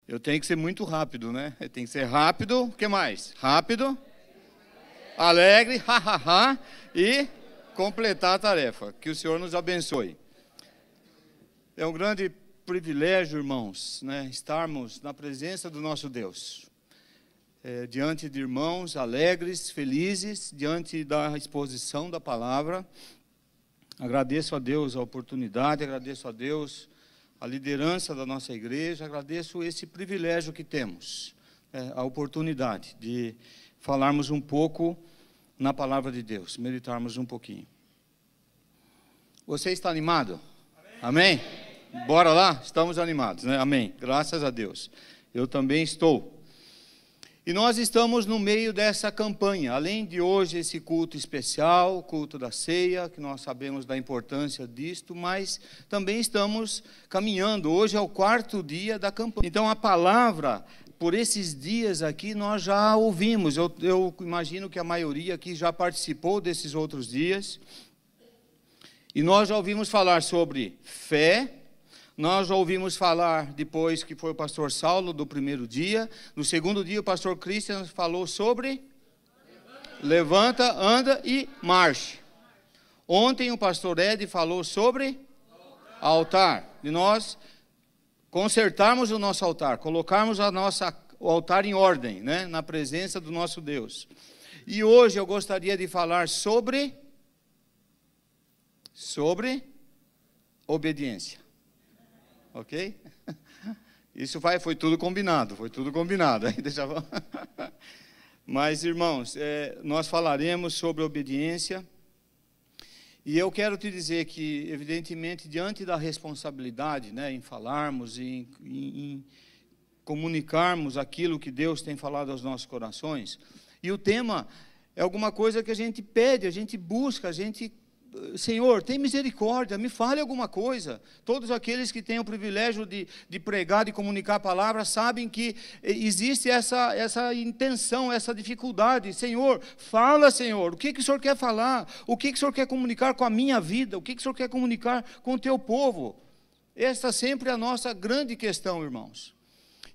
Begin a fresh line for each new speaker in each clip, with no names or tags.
Eu tenho que ser muito rápido, né? Tem que ser rápido, o que mais? Rápido, alegre, ha, e completar a tarefa. Que o Senhor nos abençoe. É um grande privilégio, irmãos, né? Estarmos na presença do nosso Deus. Diante de irmãos alegres, felizes, diante da exposição da palavra. Agradeço a Deus a oportunidade, agradeço a Deus a liderança da nossa igreja, agradeço esse privilégio que temos, a oportunidade de falarmos um pouco na palavra de Deus, meditarmos um pouquinho. Você está animado? Amém? Bora lá? Estamos animados, né? Amém. Graças a Deus. Eu também estou. E nós estamos no meio dessa campanha, além de hoje esse culto especial, culto da ceia, que nós sabemos da importância disto, mas também estamos caminhando, hoje é o 4º dia da campanha. Então a palavra, por esses dias aqui, nós já ouvimos, eu imagino que a maioria aqui já participou desses outros dias, e nós já ouvimos falar sobre fé. Nós já ouvimos falar, depois que foi o pastor Saulo, do primeiro dia. No segundo dia, o pastor Christian falou sobre levanta, anda e marche. Ontem, o pastor Ed falou sobre altar. E nós consertarmos o nosso altar, colocarmos o altar em ordem, né, na presença do nosso Deus. E hoje eu gostaria de falar sobre obediência. Ok? Isso foi tudo combinado, Mas, irmãos, nós falaremos sobre obediência. E eu quero te dizer que, evidentemente, diante da responsabilidade, né, em falarmos, em comunicarmos aquilo que Deus tem falado aos nossos corações, e o tema é alguma coisa que a gente pede, a gente busca, Senhor, tem misericórdia, me fale alguma coisa. Todos aqueles que têm o privilégio de pregar, de comunicar a palavra, sabem que existe essa intenção, essa dificuldade. Senhor, fala, Senhor, o que o Senhor quer falar? O que o Senhor quer comunicar com a minha vida? O que o Senhor quer comunicar com o teu povo? Esta sempre é a nossa grande questão, irmãos.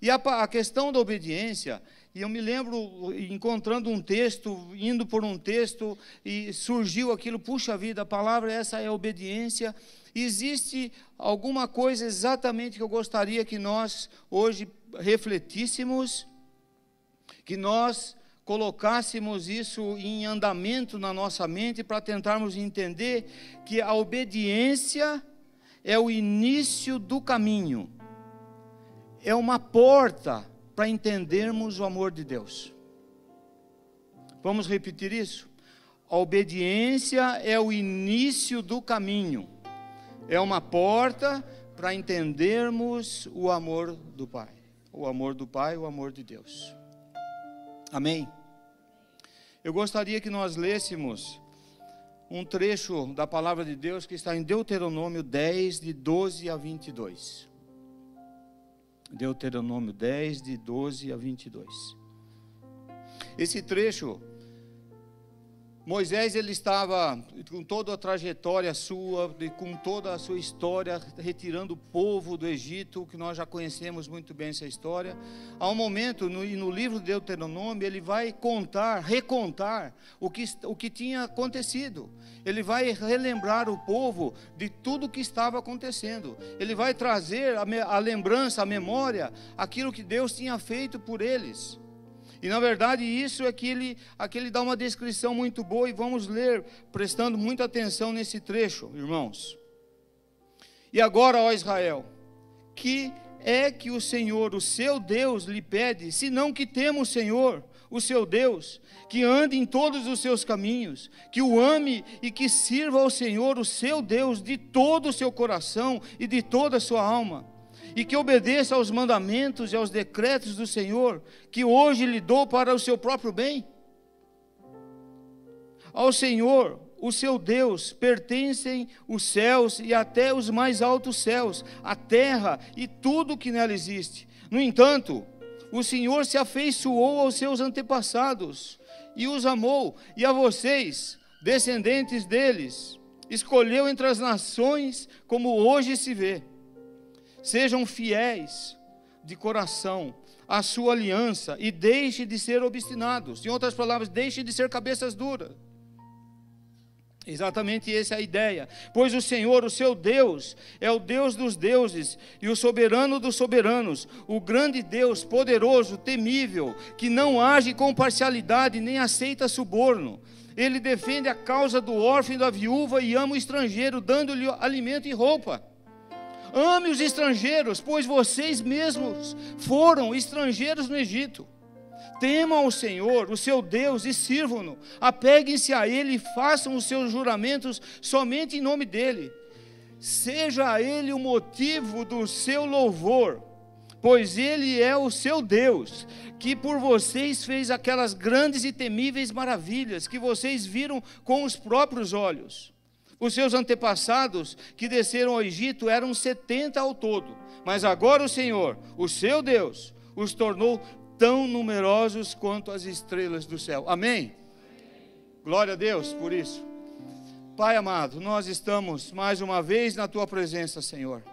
E a questão da obediência... E eu me lembro encontrando um texto, indo por um texto, e surgiu aquilo, puxa vida, a palavra essa é obediência. Existe alguma coisa exatamente que eu gostaria que nós hoje refletíssemos, que nós colocássemos isso em andamento na nossa mente para tentarmos entender que a obediência é o início do caminho, é uma porta para entendermos o amor de Deus. Vamos repetir isso? A obediência é o início do caminho. É uma porta para entendermos o amor do Pai. O amor do Pai, o amor de Deus. Amém? Eu gostaria que nós lêssemos um trecho da palavra de Deus que está em Deuteronômio 10, de 12 a 22. Deuteronômio 10, de 12 a 22. Esse trecho, Moisés, ele estava com toda a trajetória sua, com toda a sua história, retirando o povo do Egito, que nós já conhecemos muito bem essa história. Há um momento, no livro de Deuteronômio, ele vai recontar o que tinha acontecido. Ele vai relembrar o povo de tudo o que estava acontecendo. Ele vai trazer a lembrança, a memória, aquilo que Deus tinha feito por eles. E na verdade isso é que ele dá uma descrição muito boa, e vamos ler prestando muita atenção nesse trecho, irmãos. E agora, ó Israel, que é que o Senhor, o seu Deus, lhe pede, senão que tema o Senhor, o seu Deus, que ande em todos os seus caminhos, que o ame e que sirva ao Senhor, o seu Deus, de todo o seu coração e de toda a sua alma, e que obedeça aos mandamentos e aos decretos do Senhor, que hoje lhe dou para o seu próprio bem? Ao Senhor, o seu Deus, pertencem os céus e até os mais altos céus, a terra e tudo que nela existe. No entanto, o Senhor se afeiçoou aos seus antepassados e os amou, e a vocês, descendentes deles, escolheu entre as nações, como hoje se vê. Sejam fiéis, de coração a sua aliança e deixe de ser obstinados. Em outras palavras, deixe de ser cabeças duras. Exatamente essa é a ideia. Pois o Senhor, o seu Deus, é o Deus dos deuses e o soberano dos soberanos, o grande Deus, poderoso, temível, que não age com parcialidade nem aceita suborno. Ele defende a causa do órfão e da viúva e ama o estrangeiro, dando-lhe alimento e roupa. Ame os estrangeiros, pois vocês mesmos foram estrangeiros no Egito. Temam ao Senhor, o seu Deus, e sirvam-no. Apeguem-se a Ele e façam os seus juramentos somente em nome dEle. Seja a Ele o motivo do seu louvor, pois Ele é o seu Deus, que por vocês fez aquelas grandes e temíveis maravilhas que vocês viram com os próprios olhos. Os seus antepassados que desceram ao Egito eram 70 ao todo, mas agora o Senhor, o seu Deus, os tornou tão numerosos quanto as estrelas do céu. Amém? Glória a Deus por isso. Pai amado, nós estamos mais uma vez na Tua presença, Senhor,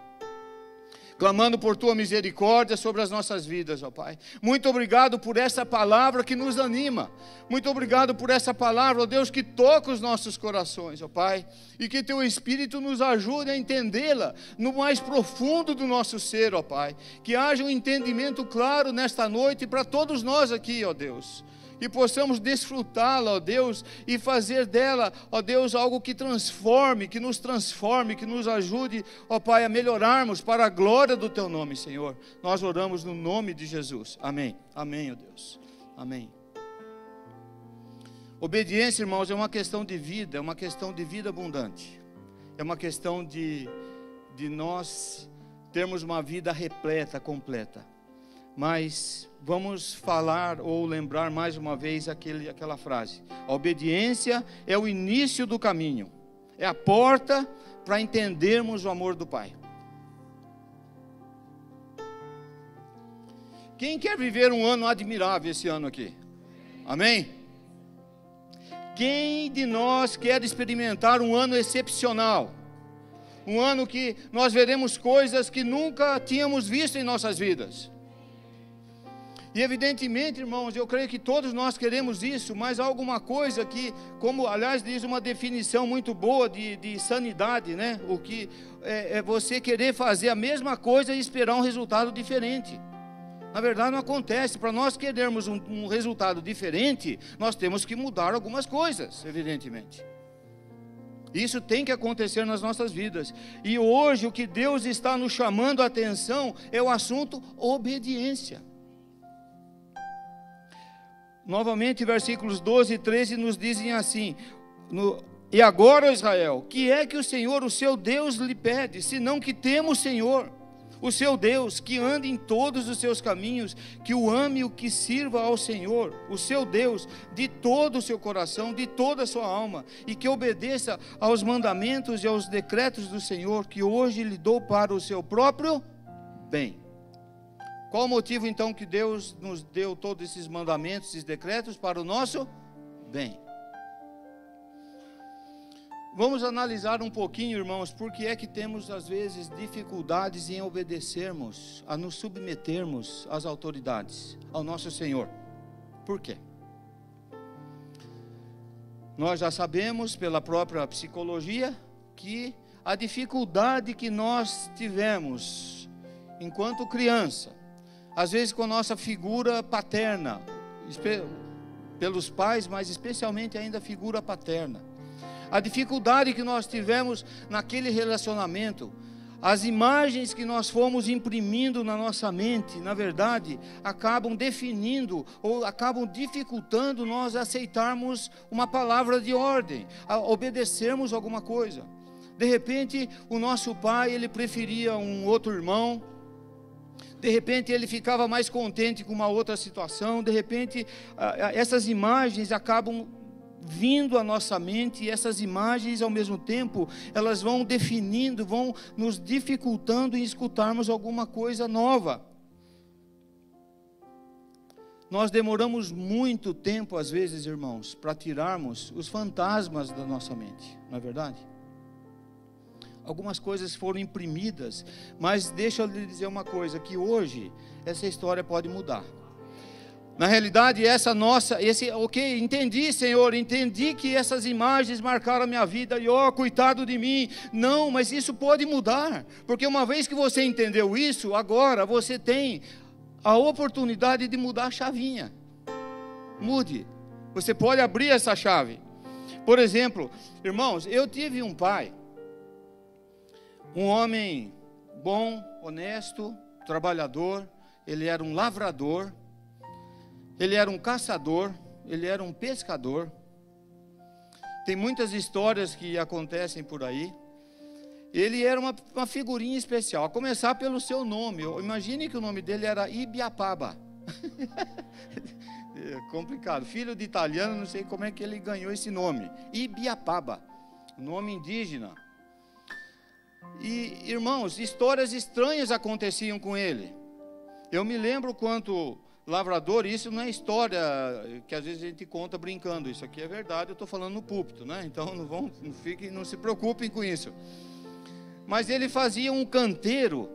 clamando por Tua misericórdia sobre as nossas vidas, ó Pai. Muito obrigado por essa palavra que nos anima. Muito obrigado por essa palavra, ó Deus, que toca os nossos corações, ó Pai. E que Teu Espírito nos ajude a entendê-la no mais profundo do nosso ser, ó Pai. Que haja um entendimento claro nesta noite para todos nós aqui, ó Deus. Que possamos desfrutá-la, ó Deus, e fazer dela, ó Deus, algo que transforme, que nos ajude, ó Pai, a melhorarmos para a glória do Teu nome, Senhor. Nós oramos no nome de Jesus. Amém. Amém, ó Deus. Amém. Obediência, irmãos, é uma questão de vida, é uma questão de vida abundante. É uma questão de nós termos uma vida repleta, completa. Mas vamos falar ou lembrar mais uma vez aquela frase. A obediência é o início do caminho. É a porta para entendermos o amor do Pai. Quem quer viver um ano admirável esse ano aqui? Amém? Quem de nós quer experimentar um ano excepcional? Um ano que nós veremos coisas que nunca tínhamos visto em nossas vidas. E evidentemente, irmãos, eu creio que todos nós queremos isso, mas há alguma coisa que, como aliás diz uma definição muito boa de sanidade, né? O que é você querer fazer a mesma coisa e esperar um resultado diferente. Na verdade não acontece. Para nós querermos um resultado diferente, nós temos que mudar algumas coisas, evidentemente. Isso tem que acontecer nas nossas vidas. E hoje o que Deus está nos chamando a atenção é o assunto obediência. Novamente, versículos 12 e 13 nos dizem assim: E agora, Israel, que é que o Senhor, o seu Deus, lhe pede, senão que tema o Senhor, o seu Deus, que ande em todos os seus caminhos, que o ame e o que sirva ao Senhor, o seu Deus, de todo o seu coração, de toda a sua alma, e que obedeça aos mandamentos e aos decretos do Senhor, que hoje lhe dou para o seu próprio bem. Qual o motivo então que Deus nos deu todos esses mandamentos, esses decretos? Para o nosso bem. Vamos analisar um pouquinho, irmãos, por que é que temos às vezes dificuldades em obedecermos, a nos submetermos às autoridades, ao nosso Senhor. Por quê? Nós já sabemos pela própria psicologia que a dificuldade que nós tivemos enquanto criança, às vezes com a nossa figura paterna, pelos pais, mas especialmente ainda a figura paterna. A dificuldade que nós tivemos naquele relacionamento, as imagens que nós fomos imprimindo na nossa mente, na verdade, acabam definindo ou acabam dificultando nós aceitarmos uma palavra de ordem, a obedecermos alguma coisa. De repente, o nosso pai, ele preferia um outro irmão. De repente ele ficava mais contente com uma outra situação. De repente essas imagens acabam vindo à nossa mente, e essas imagens ao mesmo tempo elas vão definindo, vão nos dificultando em escutarmos alguma coisa nova. Nós demoramos muito tempo às vezes, irmãos, para tirarmos os fantasmas da nossa mente, não é verdade? algumas coisas foram imprimidas, mas deixa eu lhe dizer uma coisa, que hoje essa história pode mudar. Na realidade, entendi, Senhor, entendi que essas imagens marcaram a minha vida, e coitado de mim. Não, mas isso pode mudar, porque uma vez que você entendeu isso, agora você tem a oportunidade de mudar a chavinha. Mude, você pode abrir essa chave. Por exemplo, irmãos, eu tive um pai, um homem bom, honesto, trabalhador, ele era um lavrador, ele era um caçador, ele era um pescador. Tem muitas histórias que acontecem por aí. Ele era uma figurinha especial, a começar pelo seu nome. Imagine que o nome dele era Ibiapaba. É complicado, filho de italiano, não sei como é que ele ganhou esse nome. Ibiapaba, nome indígena. E, irmãos, histórias estranhas aconteciam com ele. Eu me lembro quanto lavrador, isso não é história que às vezes a gente conta brincando, isso aqui é verdade, eu estou falando no púlpito, né? Então não se preocupem com isso. Mas ele fazia um canteiro.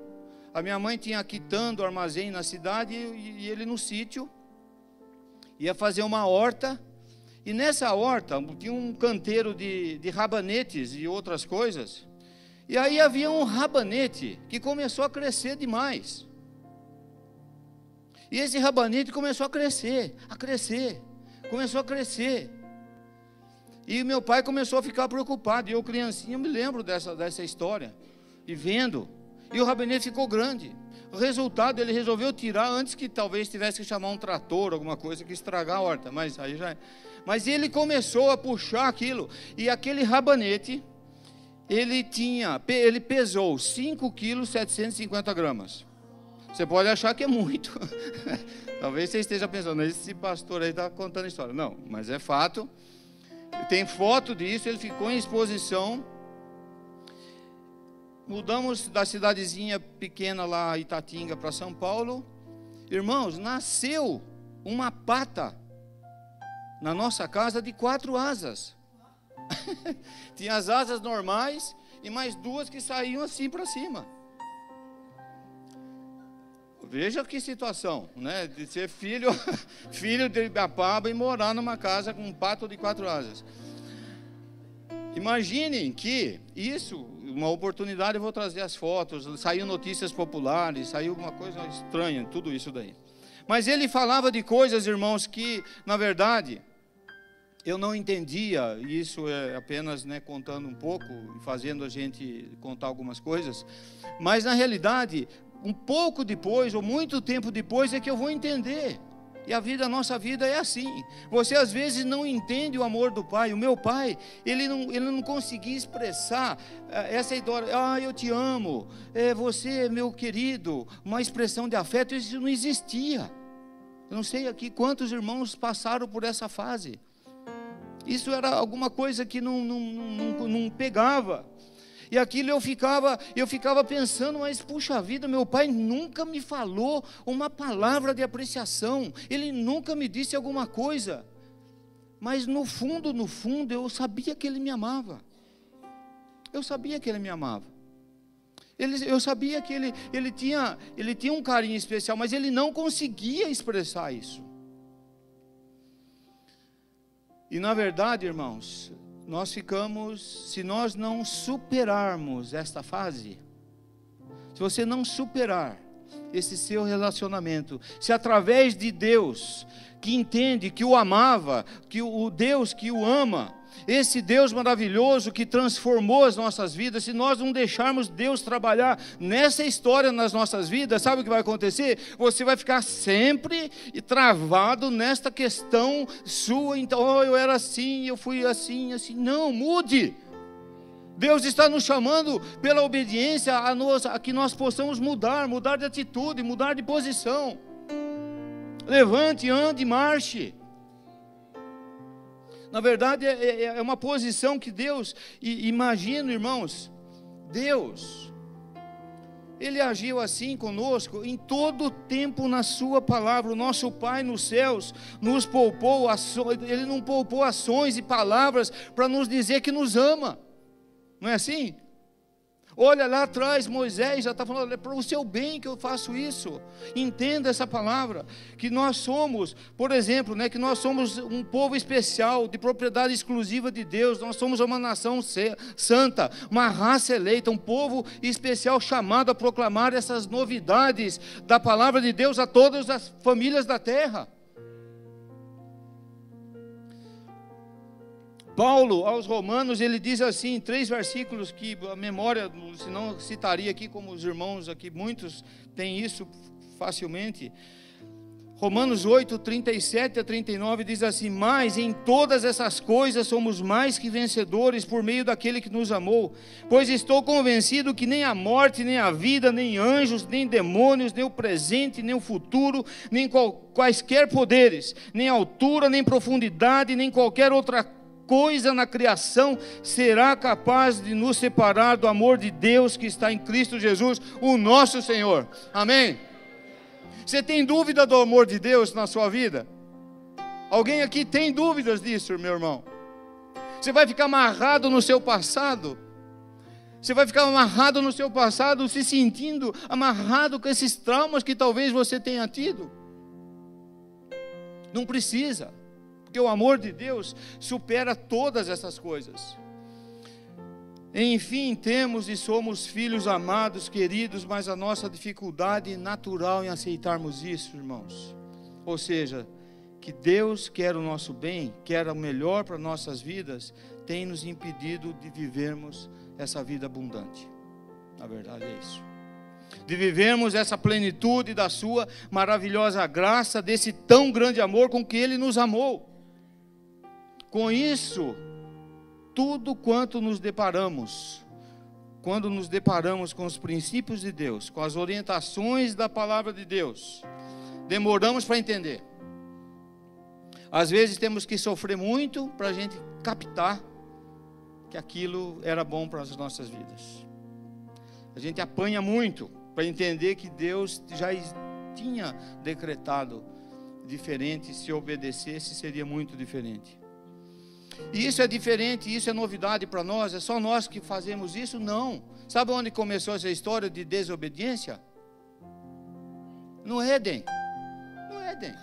A minha mãe tinha quitando o armazém na cidade, e ele no sítio ia fazer uma horta, e nessa horta tinha um canteiro de rabanetes e outras coisas, e aí havia um rabanete que começou a crescer demais. E esse rabanete começou a crescer, começou a crescer. E meu pai começou a ficar preocupado, e eu criancinha me lembro dessa história, e vendo, e o rabanete ficou grande. O resultado, ele resolveu tirar antes que talvez tivesse que chamar um trator, alguma coisa que estragar a horta, mas aí já... Mas ele começou a puxar aquilo, e aquele rabanete, ele pesou 5 quilos 750 gramas. Você pode achar que é muito. Talvez você esteja pensando, esse pastor aí está contando história. Não, mas é fato. Tem foto disso, ele ficou em exposição. Mudamos da cidadezinha pequena lá, Itatinga, para São Paulo. Irmãos, nasceu uma pata na nossa casa de 4 asas. Tinha as asas normais e mais 2 que saíam assim para cima. Veja que situação, né? De ser filho de Ibiapaba e morar numa casa com um pato de 4 asas. Imaginem que isso, uma oportunidade, eu vou trazer as fotos, saiu notícias populares, saiu uma coisa estranha, tudo isso daí. Mas ele falava de coisas, irmãos, que, na verdade, eu não entendia. Isso é apenas, né, contando um pouco, fazendo a gente contar algumas coisas. Mas, na realidade, um pouco depois, ou muito tempo depois, é que eu vou entender. E a nossa vida é assim. Você às vezes não entende o amor do pai. O meu pai, ele não conseguia expressar essa ideia, eu te amo, você, meu querido, uma expressão de afeto. Isso não existia. Eu não sei aqui quantos irmãos passaram por essa fase. Isso era alguma coisa que não pegava. E aquilo eu ficava pensando, mas puxa vida, meu pai nunca me falou uma palavra de apreciação, ele nunca me disse alguma coisa, mas no fundo, eu sabia que ele me amava. Eu sabia que ele me amava. Eu sabia que ele tinha um carinho especial, mas ele não conseguia expressar isso. E na verdade, irmãos, se nós não superarmos esta fase, se você não superar esse seu relacionamento, se através de Deus, que entende, que o amava, que o Deus que o ama, esse Deus maravilhoso que transformou as nossas vidas, se nós não deixarmos Deus trabalhar nessa história nas nossas vidas, sabe o que vai acontecer? Você vai ficar sempre travado nesta questão sua. Então, eu era assim, eu fui assim. Não, mude. Deus está nos chamando pela obediência a que nós possamos mudar de atitude, mudar de posição. Levante, ande, marche. Na verdade, é uma posição que Deus, imagino, irmãos, Deus, Ele agiu assim conosco em todo o tempo na sua palavra. O nosso Pai nos céus nos poupou ações, Ele não poupou ações e palavras para nos dizer que nos ama. Não é assim? Olha lá atrás, Moisés já está falando, é para o seu bem que eu faço isso. Entenda essa palavra, que nós somos, por exemplo, que nós somos um povo especial, de propriedade exclusiva de Deus. Nós somos uma nação santa, uma raça eleita, um povo especial chamado a proclamar essas novidades da palavra de Deus a todas as famílias da terra. Paulo, aos Romanos, ele diz assim, 3 versículos que a memória, se não citaria aqui, como os irmãos aqui, muitos têm isso facilmente. Romanos 8, 37 a 39 diz assim: mas em todas essas coisas somos mais que vencedores por meio daquele que nos amou, pois estou convencido que nem a morte, nem a vida, nem anjos, nem demônios, nem o presente, nem o futuro, nem quaisquer poderes, nem altura, nem profundidade, nem qualquer outra coisa na criação será capaz de nos separar do amor de Deus que está em Cristo Jesus, o nosso Senhor. Amém? Você tem dúvida do amor de Deus na sua vida? Alguém aqui tem dúvidas disso, meu irmão? Você vai ficar amarrado no seu passado? Você vai ficar amarrado no seu passado, se sentindo amarrado com esses traumas que talvez você tenha tido? Não precisa. Porque o amor de Deus supera todas essas coisas. Enfim, temos e somos filhos amados, queridos, mas a nossa dificuldade natural em aceitarmos isso, irmãos. Ou seja, que Deus quer o nosso bem, quer o melhor para nossas vidas, tem nos impedido de vivermos essa vida abundante. Na verdade é isso. De vivermos essa plenitude da sua maravilhosa graça, desse tão grande amor com que Ele nos amou. Com isso, tudo quanto nos deparamos, quando nos deparamos com os princípios de Deus, com as orientações da palavra de Deus, demoramos para entender. Às vezes temos que sofrer muito para a gente captar que aquilo era bom para as nossas vidas. A gente apanha muito para entender que Deus já tinha decretado diferente, se obedecesse seria muito diferente. E isso é diferente, isso é novidade para nós, é só nós que fazemos isso? Não. Sabe onde começou essa história de desobediência? No Éden. No Éden.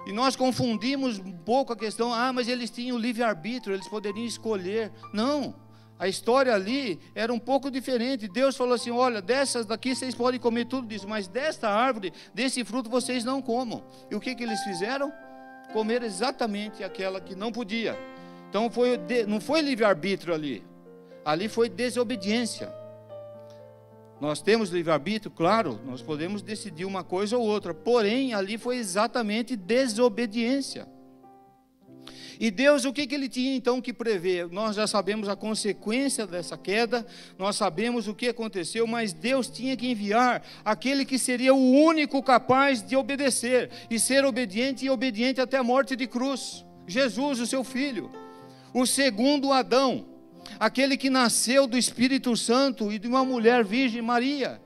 E nós confundimos um pouco a questão, mas eles tinham livre-arbítrio, eles poderiam escolher. Não, a história ali era um pouco diferente. Deus falou assim, olha, dessas daqui vocês podem comer tudo disso, mas desta árvore, desse fruto vocês não comam. E o que eles fizeram? Comer exatamente aquela que não podia. Então não foi livre-arbítrio ali. Ali foi desobediência. Nós temos livre-arbítrio, claro, nós podemos decidir uma coisa ou outra. Porém, ali foi exatamente desobediência. E Deus, o que Ele tinha então que prever? Nós já sabemos a consequência dessa queda, nós sabemos o que aconteceu, mas Deus tinha que enviar aquele que seria o único capaz de obedecer, e ser obediente e obediente até a morte de cruz. Jesus, o seu Filho, o segundo Adão, aquele que nasceu do Espírito Santo e de uma mulher virgem, Maria.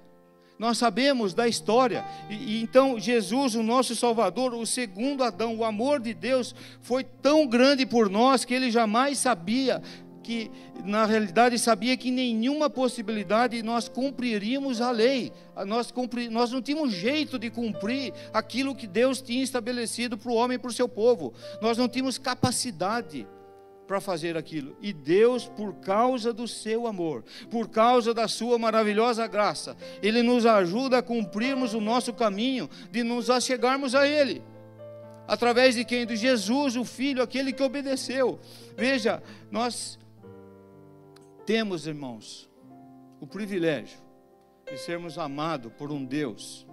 Nós sabemos da história, e então Jesus, o nosso Salvador, o segundo Adão, o amor de Deus foi tão grande por nós, que Ele jamais sabia, que na realidade sabia que nenhuma possibilidade nós cumpriríamos a lei, nós não tínhamos jeito de cumprir aquilo que Deus tinha estabelecido para o homem e para o seu povo, nós não tínhamos capacidade para fazer aquilo, e Deus, por causa do seu amor, por causa da sua maravilhosa graça, Ele nos ajuda a cumprirmos o nosso caminho, de nos achegarmos a Ele, através de quem? De Jesus, o Filho, aquele que obedeceu. Veja, nós temos, irmãos, o privilégio de sermos amados por um Deus,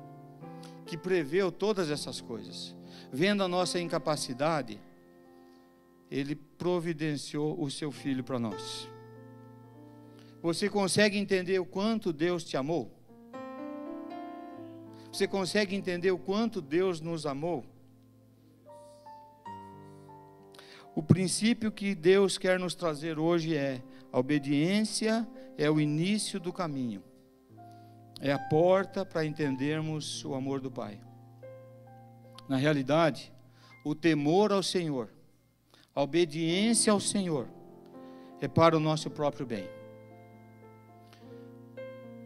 que preveu todas essas coisas, vendo a nossa incapacidade, Ele providenciou o seu Filho para nós. Você consegue entender o quanto Deus te amou? Você consegue entender o quanto Deus nos amou? O princípio que Deus quer nos trazer hoje é: a obediência é o início do caminho, é a porta para entendermos o amor do Pai. Na realidade, o temor ao Senhor, a obediência ao Senhor, é para o nosso próprio bem.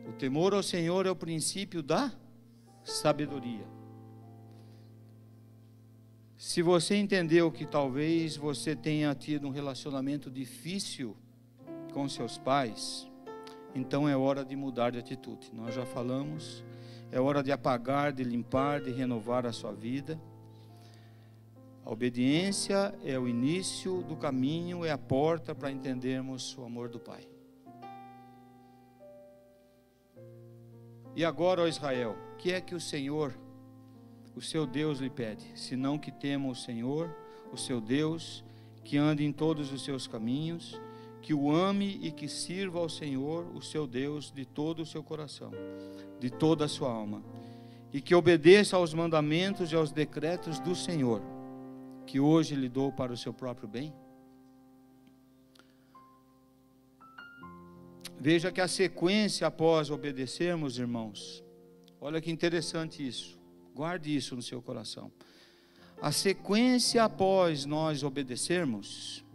O temor ao Senhor é o princípio da sabedoria. Se você entendeu que talvez você tenha tido um relacionamento difícil com seus pais, então é hora de mudar de atitude. Nós já falamos, é hora de apagar, de limpar, de renovar a sua vida. A obediência é o início do caminho, é a porta para entendermos o amor do Pai. E agora, ó Israel, o que é que o Senhor, o seu Deus, lhe pede? Senão que tema o Senhor, o seu Deus, que ande em todos os seus caminhos, que o ame e que sirva ao Senhor, o seu Deus, de todo o seu coração, de toda a sua alma, e que obedeça aos mandamentos e aos decretos do Senhor, que hoje lhe dou para o seu próprio bem. Veja que a sequência após obedecermos, irmãos, olha que interessante isso, guarde isso no seu coração. A sequência após nós obedecermos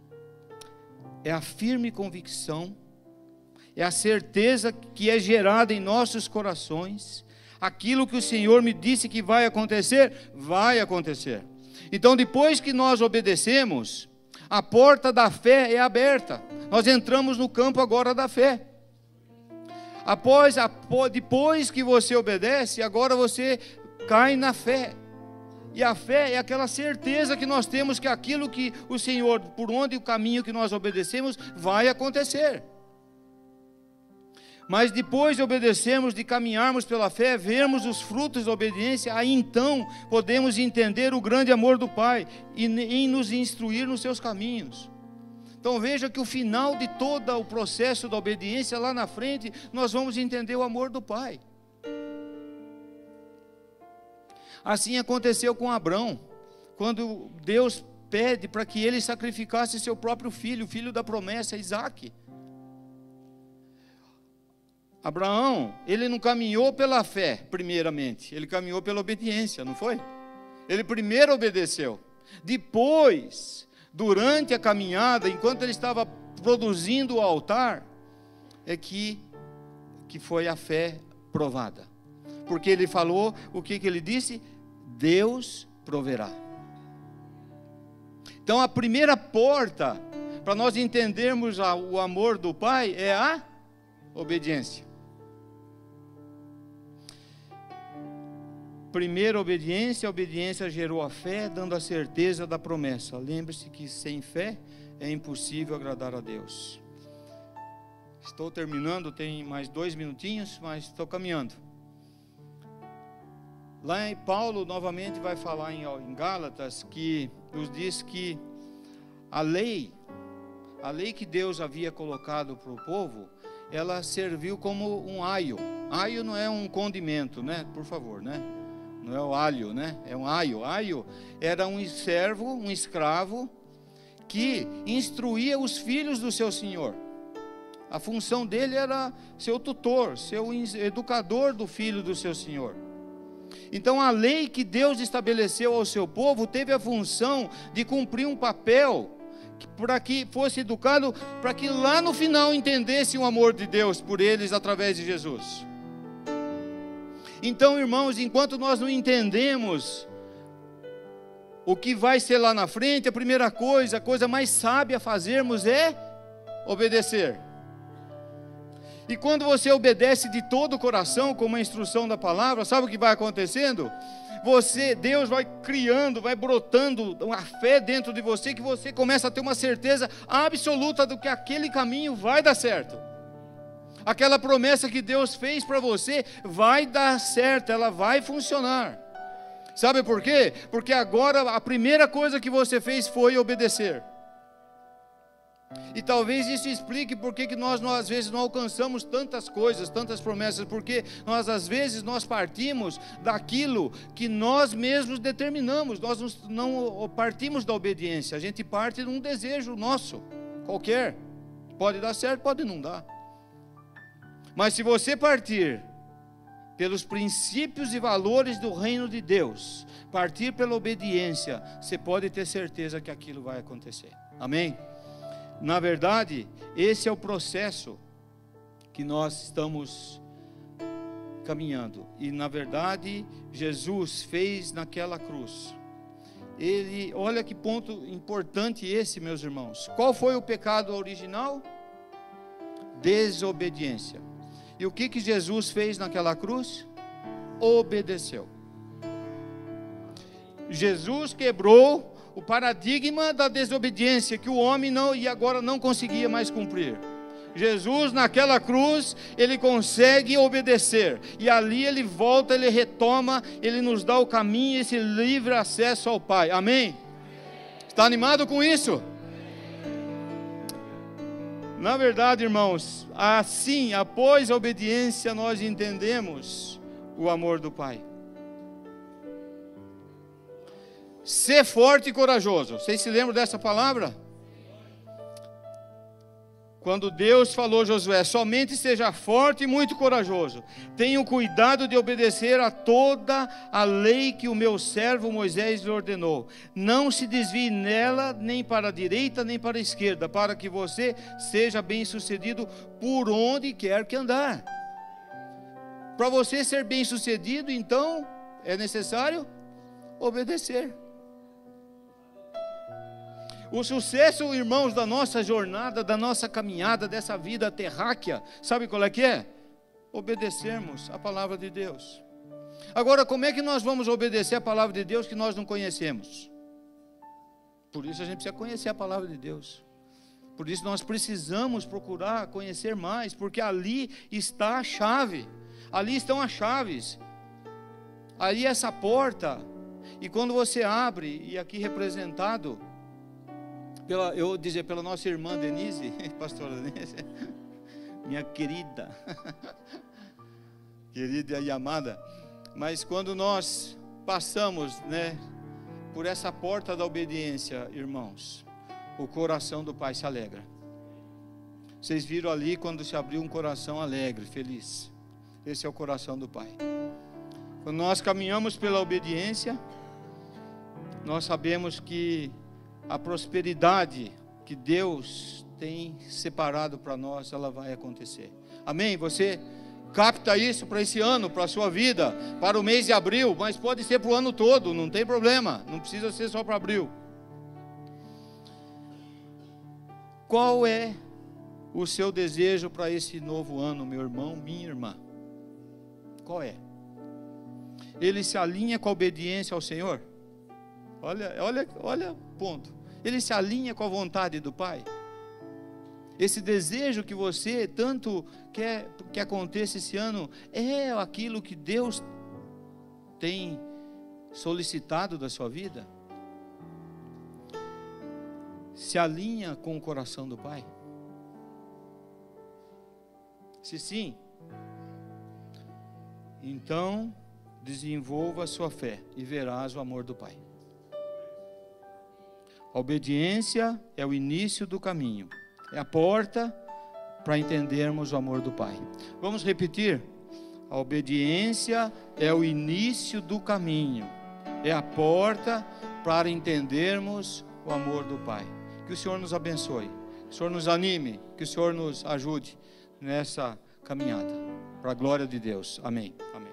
é a firme convicção, é a certeza que é gerada em nossos corações, aquilo que o Senhor me disse que vai acontecer, vai acontecer. Então, depois que nós obedecemos, a porta da fé é aberta, nós entramos no campo agora da fé. Depois que você obedece, agora você cai na fé. E a fé é aquela certeza que nós temos que aquilo que o Senhor, por onde o caminho que nós obedecemos, vai acontecer. Mas depois de obedecermos, de caminharmos pela fé, vermos os frutos da obediência, aí então podemos entender o grande amor do Pai e em nos instruir nos seus caminhos. Então veja que o final de todo o processo da obediência, lá na frente, nós vamos entender o amor do Pai. Assim aconteceu com Abrão, quando Deus pede para que ele sacrificasse seu próprio filho, o filho da promessa, Isaque. Abraão, ele não caminhou pela fé, primeiramente, ele caminhou pela obediência, não foi? Ele primeiro obedeceu, depois, durante a caminhada, enquanto ele estava produzindo o altar, é que foi a fé provada. Porque ele falou, o que ele disse? Deus proverá. Então a primeira porta para nós entendermos o amor do Pai é a obediência. Primeira obediência, a obediência gerou a fé, dando a certeza da promessa. Lembre-se que sem fé é impossível agradar a Deus. Estou terminando, tem mais 2 minutinhos, mas estou caminhando. Lá em Paulo, novamente, vai falar em Gálatas, que nos diz que a lei que Deus havia colocado para o povo, ela serviu como um aio. Aio não é um condimento, né? Por favor, né? Não é o alho, né? É um aio. Aio era um servo, um escravo, que instruía os filhos do seu senhor. A função dele era ser o tutor, ser o educador do filho do seu senhor. Então a lei que Deus estabeleceu ao seu povo teve a função de cumprir um papel para que fosse educado, para que lá no final entendesse o amor de Deus por eles através de Jesus. Então, irmãos, enquanto nós não entendemos o que vai ser lá na frente, a primeira coisa, a coisa mais sábia a fazermos é obedecer. E quando você obedece de todo o coração, como a instrução da palavra, sabe o que vai acontecendo? Deus vai criando, vai brotando uma fé dentro de você, que você começa a ter uma certeza absoluta do que aquele caminho vai dar certo. Aquela promessa que Deus fez para você vai dar certo, ela vai funcionar. Sabe por quê? Porque agora a primeira coisa que você fez foi obedecer. E talvez isso explique por que nós às vezes não alcançamos tantas coisas, tantas promessas, porque às vezes nós partimos daquilo que nós mesmos determinamos, nós não partimos da obediência, a gente parte de um desejo nosso, qualquer, pode dar certo, pode não dar. Mas se você partir pelos princípios e valores do reino de Deus, partir pela obediência, você pode ter certeza que aquilo vai acontecer. Amém? Na verdade, esse é o processo que nós estamos caminhando. E na verdade, Jesus fez naquela cruz. Olha que ponto importante esse, meus irmãos. Qual foi o pecado original? Desobediência. E o que Jesus fez naquela cruz? Obedeceu. Jesus quebrou o paradigma da desobediência que o homem agora não conseguia mais cumprir. Jesus naquela cruz, ele consegue obedecer, e ali ele volta, ele retoma, ele nos dá o caminho, esse livre acesso ao Pai. Amém? Está animado com isso? Na verdade, irmãos, assim, após a obediência, nós entendemos o amor do Pai. Ser forte e corajoso. Vocês se lembram dessa palavra? Quando Deus falou a Josué: somente seja forte e muito corajoso. Tenha cuidado de obedecer a toda a lei que o meu servo Moisés lhe ordenou. Não se desvie nela nem para a direita nem para a esquerda, para que você seja bem sucedido por onde quer que andar. Para você ser bem sucedido, então, é necessário obedecer. O sucesso, irmãos, da nossa jornada, da nossa caminhada, dessa vida terráquea, sabe qual é que é? Obedecermos a palavra de Deus. Agora, como é que nós vamos obedecer a palavra de Deus que nós não conhecemos? Por isso a gente precisa conhecer a palavra de Deus. Por isso nós precisamos procurar conhecer mais, porque ali está a chave. Ali estão as chaves. Ali é essa porta. E quando você abre, e aqui representado pela nossa irmã Denise, pastora Denise, minha querida e amada, mas quando nós passamos, por essa porta da obediência, irmãos, o coração do Pai se alegra. Vocês viram ali quando se abriu um coração alegre, feliz. Esse é o coração do Pai. Quando nós caminhamos pela obediência, nós sabemos que a prosperidade que Deus tem separado para nós, ela vai acontecer. Amém? Você capta isso para esse ano, para a sua vida, para o mês de abril, mas pode ser para o ano todo, não tem problema, não precisa ser só para abril. Qual é o seu desejo para esse novo ano, meu irmão, minha irmã? Qual é? Ele se alinha com a obediência ao Senhor? Olha, ponto. Ele se alinha com a vontade do Pai? Esse desejo que você tanto quer que aconteça esse ano, é aquilo que Deus tem solicitado da sua vida? Se alinha com o coração do Pai? Se sim, então desenvolva a sua fé e verás o amor do Pai. A obediência é o início do caminho, é a porta para entendermos o amor do Pai. Vamos repetir? A obediência é o início do caminho, é a porta para entendermos o amor do Pai. Que o Senhor nos abençoe, que o Senhor nos anime, que o Senhor nos ajude nessa caminhada, para a glória de Deus. Amém. Amém.